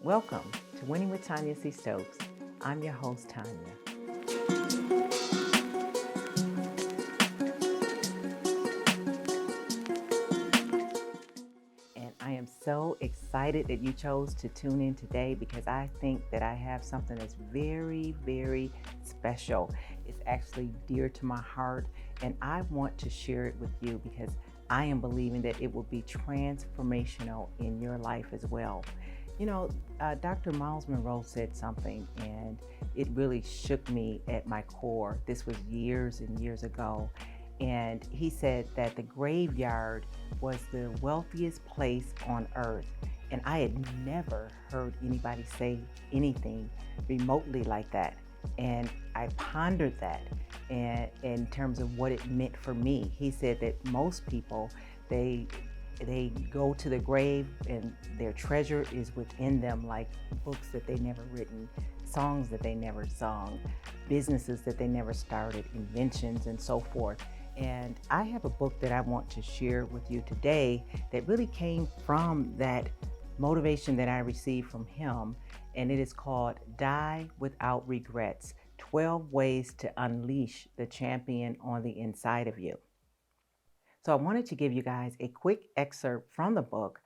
Welcome to Winning with Tanya C. Stokes. I'm your host, Tanya. And I am so excited that you chose to tune in today because I think that I have something that's very, very special. It's actually dear to my heart, and I want to share it with you because I am believing that it will be transformational in your life as well. You know, Dr. Miles Monroe said something, and it really shook me at my core. This was years and years ago. And he said that the graveyard was the wealthiest place on earth. And I had never heard anybody say anything remotely like that. And I pondered that and in terms of what it meant for me. He said that most people, they go to the grave and their treasure is within them, like books that they never written, songs that they never sung, businesses that they never started, inventions and so forth. And I have a book that I want to share with you today that really came from that motivation that I received from him. And it is called Die Without Regrets, 12 Ways to Unleash the Champion on the Inside of You. So I wanted to give you guys a quick excerpt from the book,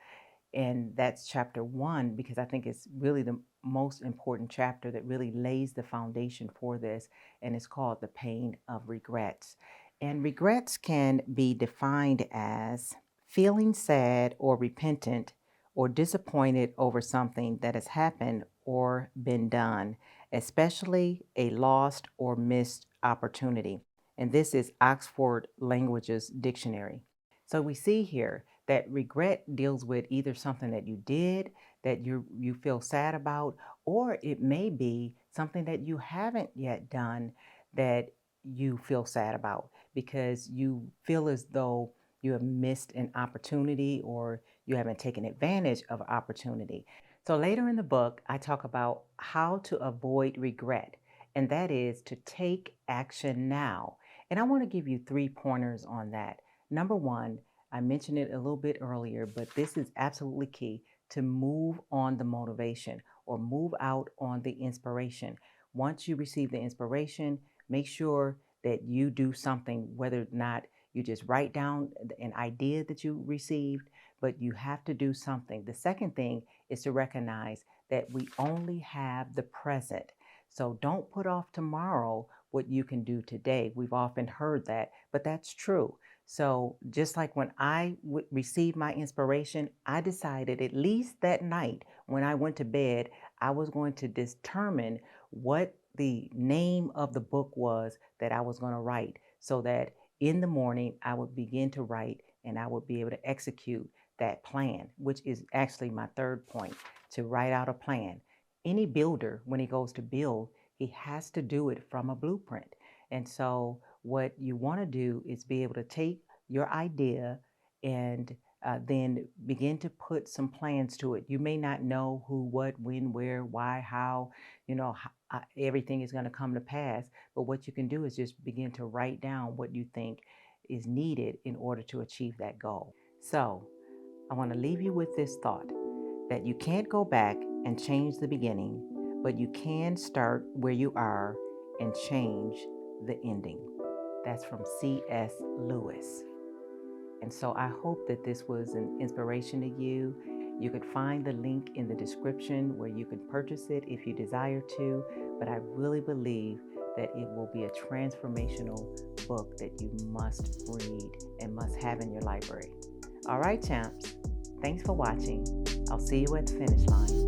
and that's chapter 1, because I think it's really the most important chapter that really lays the foundation for this, and it's called The Pain of Regrets. And regrets can be defined as feeling sad or repentant or disappointed over something that has happened or been done, especially a lost or missed opportunity. And this is Oxford Languages Dictionary. So we see here that regret deals with either something that you did that you feel sad about, or it may be something that you haven't yet done that you feel sad about because you feel as though you have missed an opportunity or you haven't taken advantage of an opportunity. So later in the book, I talk about how to avoid regret, and that is to take action now. And I want to give you 3 pointers on that. Number 1, I mentioned it a little bit earlier, but this is absolutely key to move on the motivation or move out on the inspiration. Once you receive the inspiration, make sure that you do something, whether or not you just write down an idea that you received, but you have to do something. The second thing is to recognize that we only have the present. So don't put off tomorrow what you can do today. We've often heard that, but that's true. So just like when I received my inspiration, I decided at least that night when I went to bed, I was going to determine what the name of the book was that I was going to write, so that in the morning I would begin to write and I would be able to execute that plan, which is actually my 3rd point, to write out a plan. Any builder, when he goes to build, he has to do it from a blueprint. And so what you want to do is be able to take your idea and then begin to put some plans to it. You may not know who, what, when, where, why, how, everything is going to come to pass. But what you can do is just begin to write down what you think is needed in order to achieve that goal. So I want to leave you with this thought that you can't go back and change the beginning, but you can start where you are and change the ending. That's from C.S. Lewis. And so I hope that this was an inspiration to you. You could find the link in the description where you can purchase it if you desire to, but I really believe that it will be a transformational book that you must read and must have in your library. All right, champs. Thanks for watching. I'll see you at the finish line.